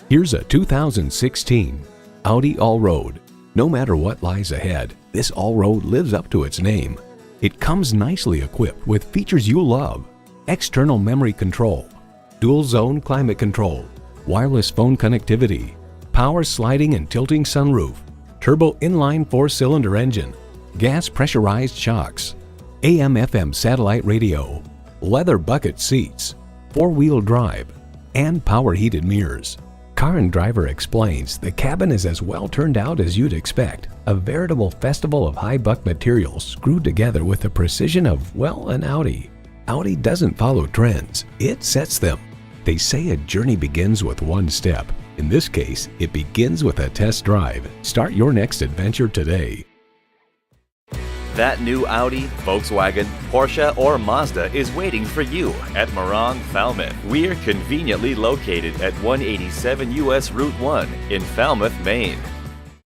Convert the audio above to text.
Here's a 2016 Audi Allroad. No matter what lies ahead, this Allroad lives up to its name. It comes nicely equipped with features you love: external memory control, dual zone climate control, wireless phone connectivity, power sliding and tilting sunroof, turbo inline 4-cylinder engine, gas pressurized shocks, AM/FM satellite radio, leather bucket seats, 4-wheel drive, and power heated mirrors. Car and Driver explains the cabin is as well turned out as you'd expect, a veritable festival of high-buck materials screwed together with the precision of, well, an Audi. Audi doesn't follow trends, it sets them. They say a journey begins with one step. In this case, it begins with a test drive. Start your next adventure today. That new Audi, Volkswagen, Porsche, or Mazda is waiting for you at Morong, Falmouth. We're conveniently located at 187 US Route 1 in Falmouth, Maine.